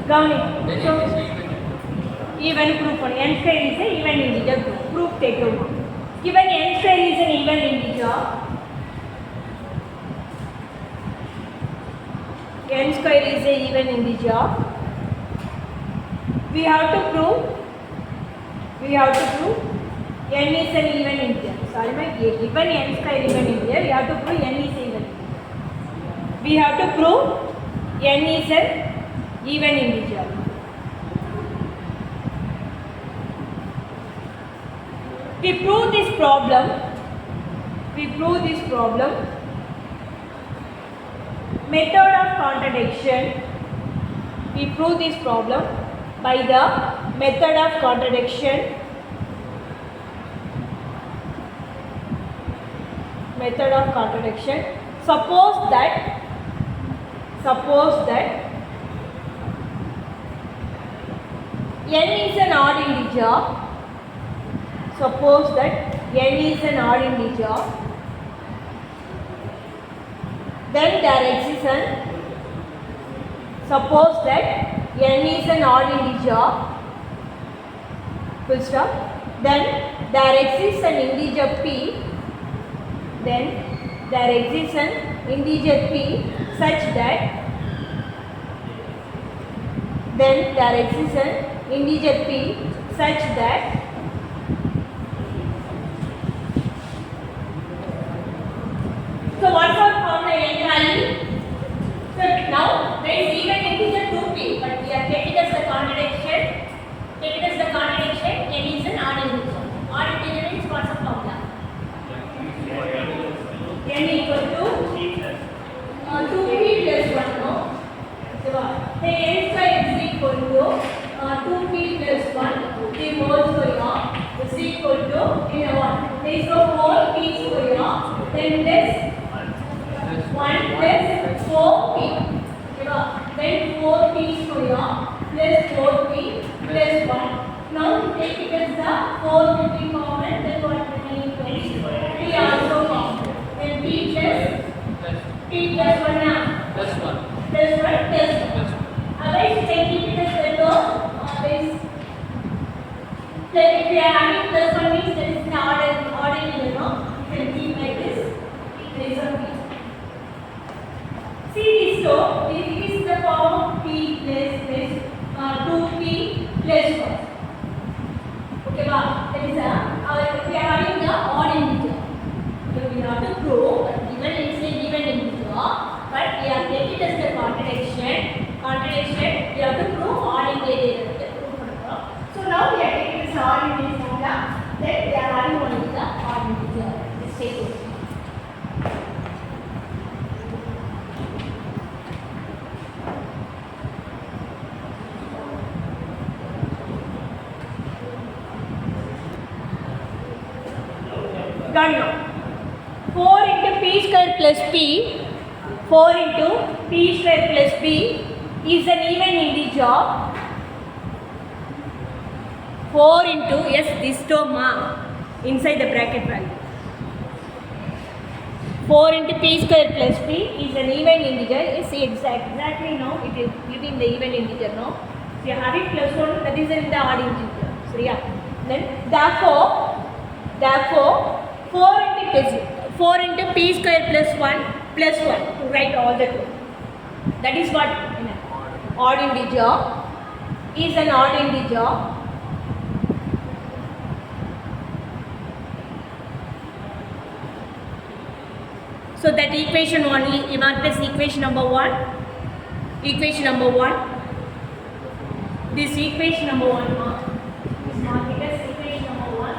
Dmunit. So even proof on n square is an even integer group. Proof take over. Given n square is an even integer, n square is an even integer, we have to prove n is an even integer. Sorry, given n square even integer, we have to prove n is even integer. We have to prove n is an even integer. We prove this problem. Method of contradiction. We prove this problem by the method of contradiction. Method of contradiction. Suppose that n is an odd integer. Suppose that n is an odd integer. Then there exists an. Suppose that n is an odd integer. Full stop. Then there exists an integer p. Then there exists an integer p such that. Then there exists an integer p such that so what's our formula n value? So now there is even integer 2p, but we are taking as the contradiction. N is an odd integer. Odd integer means what's the formula? N equal to 2p plus 1. No? So then n square is equal to 2p plus 1. The whole square is equal to what? There is no whole p square. Then this 1 plus 4p. Then 4p square plus 4p plus 1. Now take it as the 4 will be common. Then what remaining 20? 3 also common. Then p plus 1 now. Plus 1. Otherwise, take it as the term. If we are having plus 1 means that is an odd integer. No? You can keep like this. There is a p. See this term. This is the form of p plus 2p plus 1. Okay, that is we are having the odd integer. So we have to prove that given is an even integer, but we are taking it as the contradiction. We have to prove odd integer. So now we are taking this odd integer formula. Then we are having only the odd integer. Let's take it. Done now. 4 into p square plus p. 4 into p square plus p is an even integer. 4 into, yes, this term inside the bracket value. 4 into p square plus p is an even integer. You see exactly now it is giving the even integer now. So you are having plus 1, that is in the odd integer. So yeah. Then therefore 4 into p square plus 1 to write all the two. That is what odd integer is an odd integer. So that equation only, you mark this equation number 1. This equation number 1 mark. This mark it as equation number 1.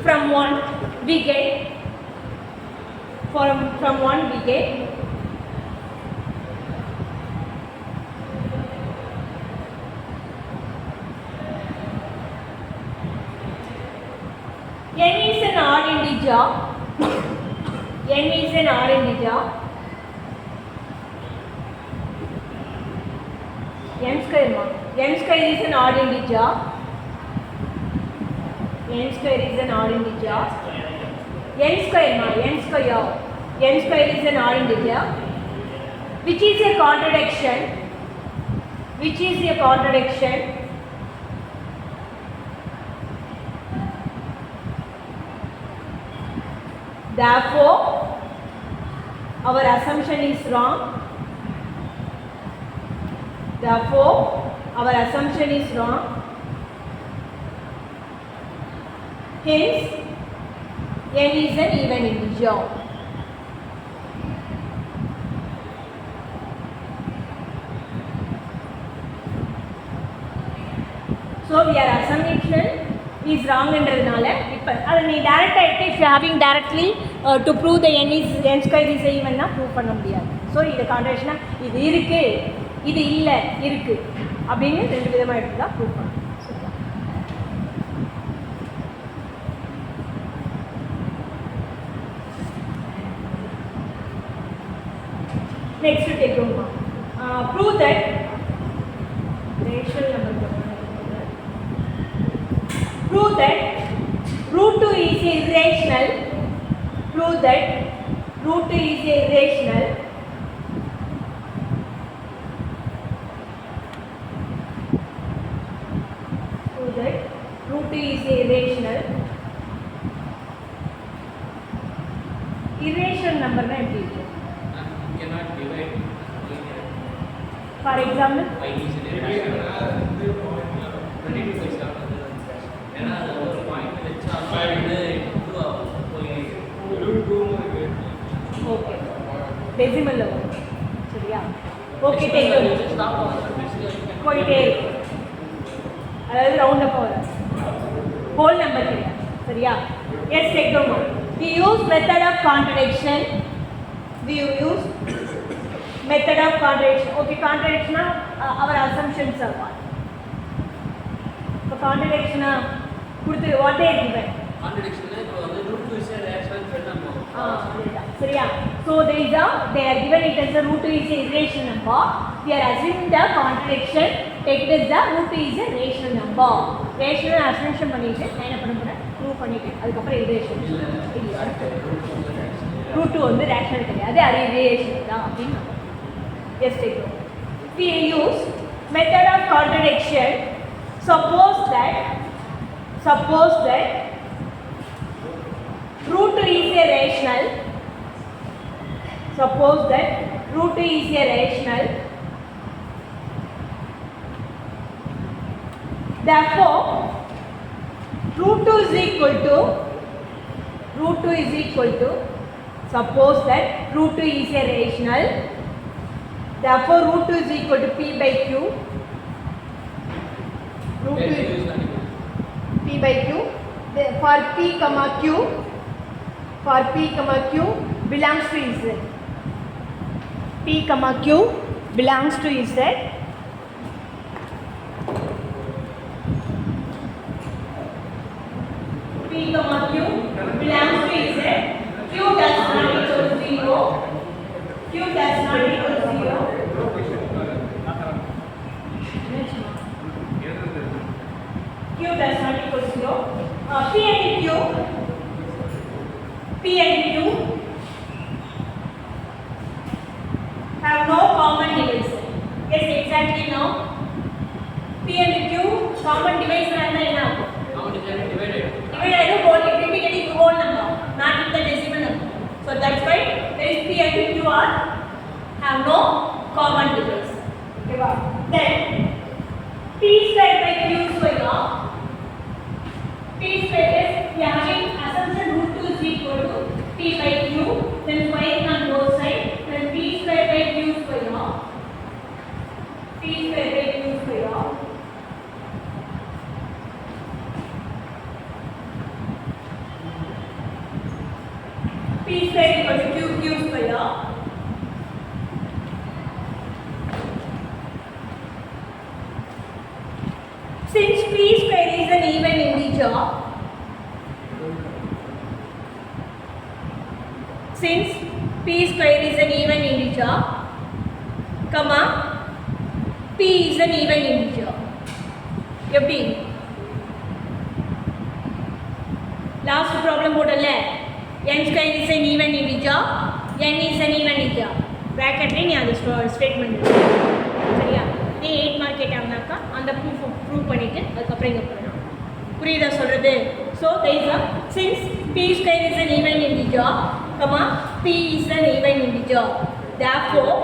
From 1 we get n is an odd integer. n square is an odd integer. n square is an odd integer. n square is an odd integer. which is a contradiction, which is a contradiction. Therefore, our assumption is wrong. Therefore, our assumption is wrong. Hence, n is an even integer. So, your assumption is wrong என்றதுனால இப்போ அதை நீ டைரக்டாக எடுத்து if you are having directly to prove the n square is even னா prove பண்ண முடியாது. So இது கான்ட்ரடிக்ஷனா இது இருக்கு இது இல்லை இருக்கு அப்படின்னு ரெண்டு விதமாக எடுத்து தான் ப்ரூவ் பண்ணணும். Next to take one more. Prove that rational number. Prove that root 2 is irrational. Prove that root 2 is irrational. Prove that root 2 is irrational. Irrational number na eppadi irukku? Cannot divide linear. For example, I is irrational. 22 ஏன்னா அது ஒரு point வெச்சா அது into போய் okay டெசிமல்ல வரும் சரியா? Okay take போயிட்டே இருக்கு அதாவது ரவுண்ட் அப் வரும் ஹோல் நம்பர் கிடையாது சரியா? Yes take down. We use method of contradiction. We use method of contradiction. Okay, contradiction our assumptions are what? So contradiction கொடுத்து what they given? Contradiction இப்போ வந்து root 2 is a rational number. சரியா? So they are given it as a root 2 is a irrational number. We are assuming the contradiction. Take it as the root 2 is a rational number. Rational assumption பண்ணிட்டு நான் என்ன பண்ண போறேன்? Prove பண்ணிட்டு அதுக்கு அப்புறம் irrational இல்ல. root 2 வந்து rational கிடையாது அது irrational தான் அப்படினா. Yes, take it. We use method of contradiction. Suppose that root 2 is a rational. Suppose that root 2 is a rational. Therefore, root 2 is equal to suppose that root 2 is a rational. Therefore, root 2 is equal to p by q. Root 2 is p by q. For p comma q belongs to z. P comma q belongs to z. P comma q belongs to z. Q does not equal to 0. Q does not equal to 0. Q does not equal to 0. P and Q have no common divisor. Yes, exactly now. P and Q common divisor and then now. divided. Divided as a whole, it will be getting whole number, not with the decimal number. So that's why there is P and Q are have no common divisor. Okay, then P square by Q square. P square is we are having assumption root 2 is equal to P by Q, then square on both sides, then P square by Q square. P square by Q square. P square equal to Q square. Since P square is an even integer, since P square is an even integer, comma, P is an even integer. எப்படி? Last problem போடல. N square is an even integer, N is an even integer. ப்ராக்கெட்லேயே நீ அந்த statement சரியா. நீ 8 mark கேட்டாங்கனாக்கா அந்த prove பண்ணிவிட்டு அதுக்கப்புறம் இங்கே போடணும். புரியுதா சொல்கிறது? So since p square is an even integer, p is an even integer, therefore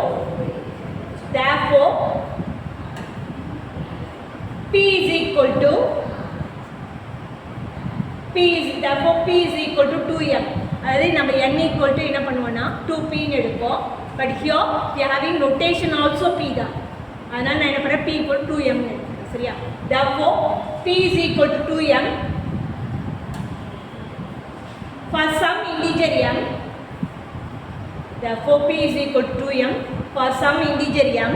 p is equal to p is equal to 2m. அதாவது நம்ம n equal to என்ன பண்ணுவோம்னா 2p ன்னு எடுப்போம். But here we are having notation also p தான். அதனால் நான் என்ன பண்ணுறேன், p equal to 2m ன்னு எடுக்கிறேன் சரியா. therefore p is equal to 2m for some integer m. therefore p is equal to 2m for some integer m.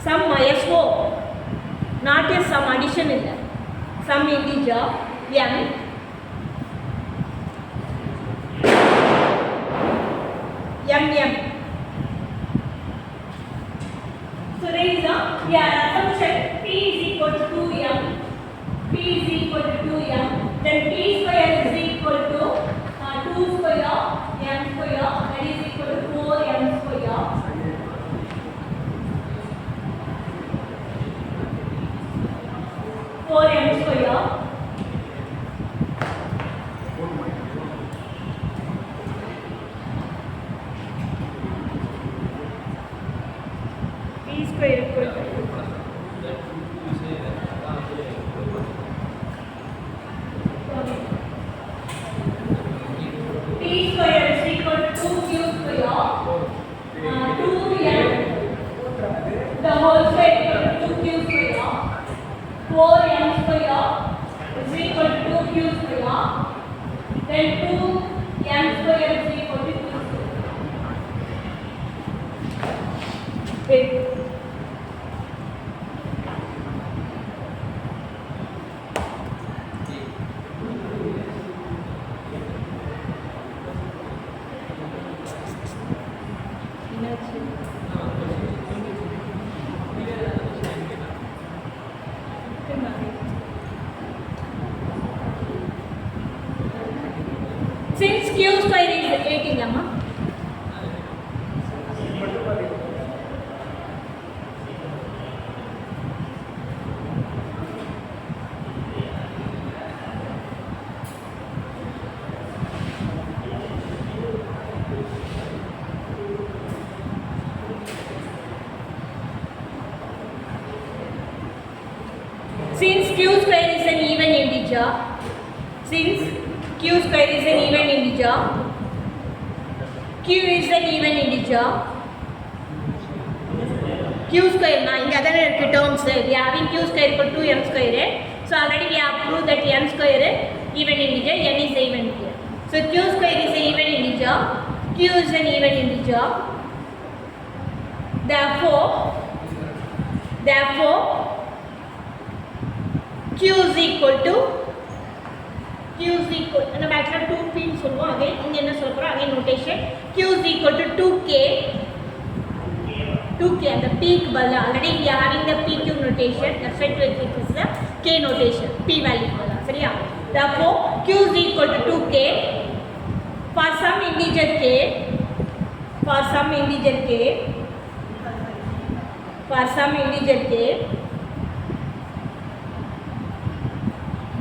some so not a some addition இல்லை, some integer m so there is a assumption p is equal to 2m, then p square is equal to 2 square m square, that is equal to 4m square. p square equal to p square is equal to 2q square, 2m the whole square equal to 2q square, 4m square is equal to 2q square, then 2m square is equal to 2 square. Wait. Since q square is 18 amma, since q square is an even integer, q is an even integer, q square na inga adana irukku terms, we are having q square equal to m square, so already we have proved that m square even integer, n is a even integer. So q square is an even integer, q is an even integer, therefore q is equal to நம்ம ஆக்சுவலாக 2p ன்னு சொல்லுவோம். Again இங்கே என்ன சொல்ல போகிறோம், again notation q is equal to 2k அந்த p க்கு பதிலாக already we are having the pq notation, that's why it is the k notation, p value பதிலாக சரியா. therefore q is equal to 2k for some integer k,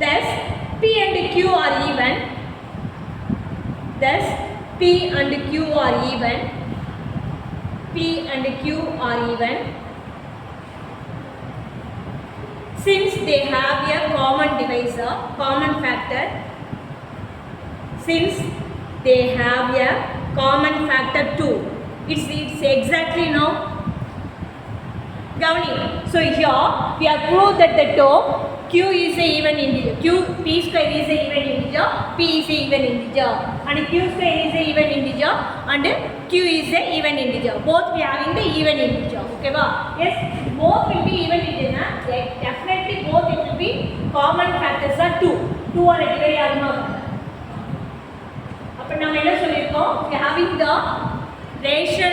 thus p and q are even, since they have a common divisor, common factor, 2. It's exactly now gavani. So here we have proved that the term q is a even integer, p square is a even integer, p is a even integer, and q square is a even integer and q is a even integer, both we are having the even integer. Okay ba? Yes, both will be even integer na, definitely both it will be common factors are 2 or divide ஆகுமா. அப்ப நாம என்ன சொல்லிருக்கோம், we are having the rational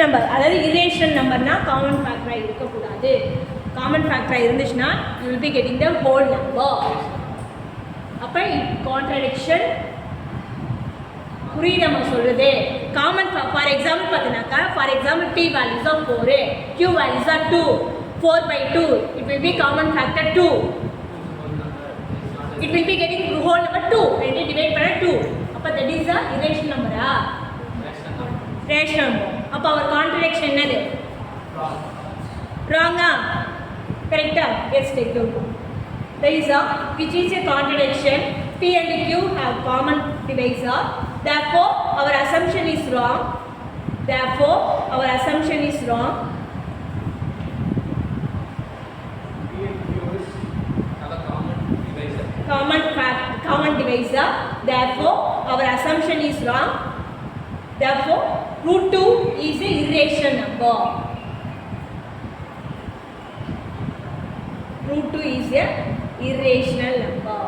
number, அதாவது irrational numberனா common factor இருக்க கூடாது. common factor இருந்துச்சுனா you will be getting the whole number. அப்ப contradiction புரியுது நம்ம சொல்கிறது. காமன் ஃபார் எக்ஸாம்பிள் பார்த்தீங்கன்னாக்கா, for example p values are 4, q values are 2, 4/2, it will be common factor 2. It will be getting whole number 2 when you divide by 2. அப்போ that is a irrational number. Rational number. அப்போ our contradiction என்னது? Wrong. Correct? Yes, take the two. There is a which is a contradiction. P and Q have common divisor. Therefore, our assumption is wrong. Therefore, our assumption is wrong. P and Q is have a common divisor. Common divisor. Therefore, our assumption is wrong. Therefore, root 2 is a irrational number. Root 2 is a irrational number.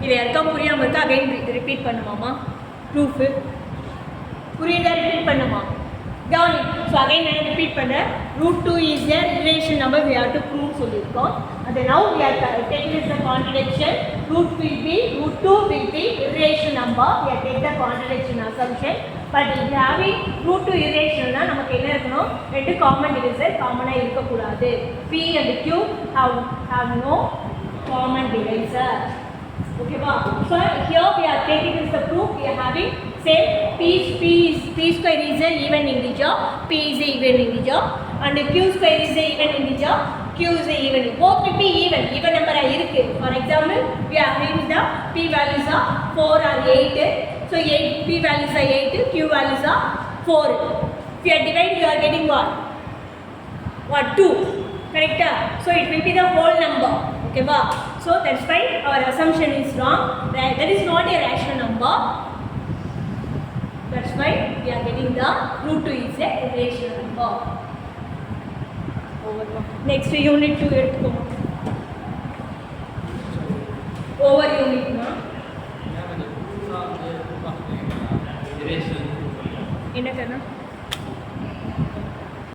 இது யாருக்கா புரியாமல் இருக்கா? Again repeat பண்ணுமாமா proof புரியுதா? Repeat பண்ணுமா கவனி. So again நான் repeat பண்ணுறேன். Root 2 is a irrational number we have to prove சொல்லியிருக்கோம். அது now we are taking as a contradiction. root 2 will be irrational number. We are taking the contradiction assumption. But if you having root 2 irrational நமக்கு என்ன இருக்கணும்? ரெண்டு common divisor காமனாக இருக்கக்கூடாது. P and Q have no common divisor. Okay, so here we are taking this the proof. We are having same p square is a even integer, p is a even integer, and q square is a even integer, q is a even. Both will be even number irukku. For example, we are having the p values are 4 or 8. So 8 p values are 8, q values are 4. If you are dividing, you are getting what 2. Correct? So it will be the whole number. Okay, so that's why our assumption is wrong. That is not a rational number. That's why we are getting the root 2 is a irrational number. Next unit 2 எடுத்துக்கோங்க. Over unit na irrational என்ன கண்ணா?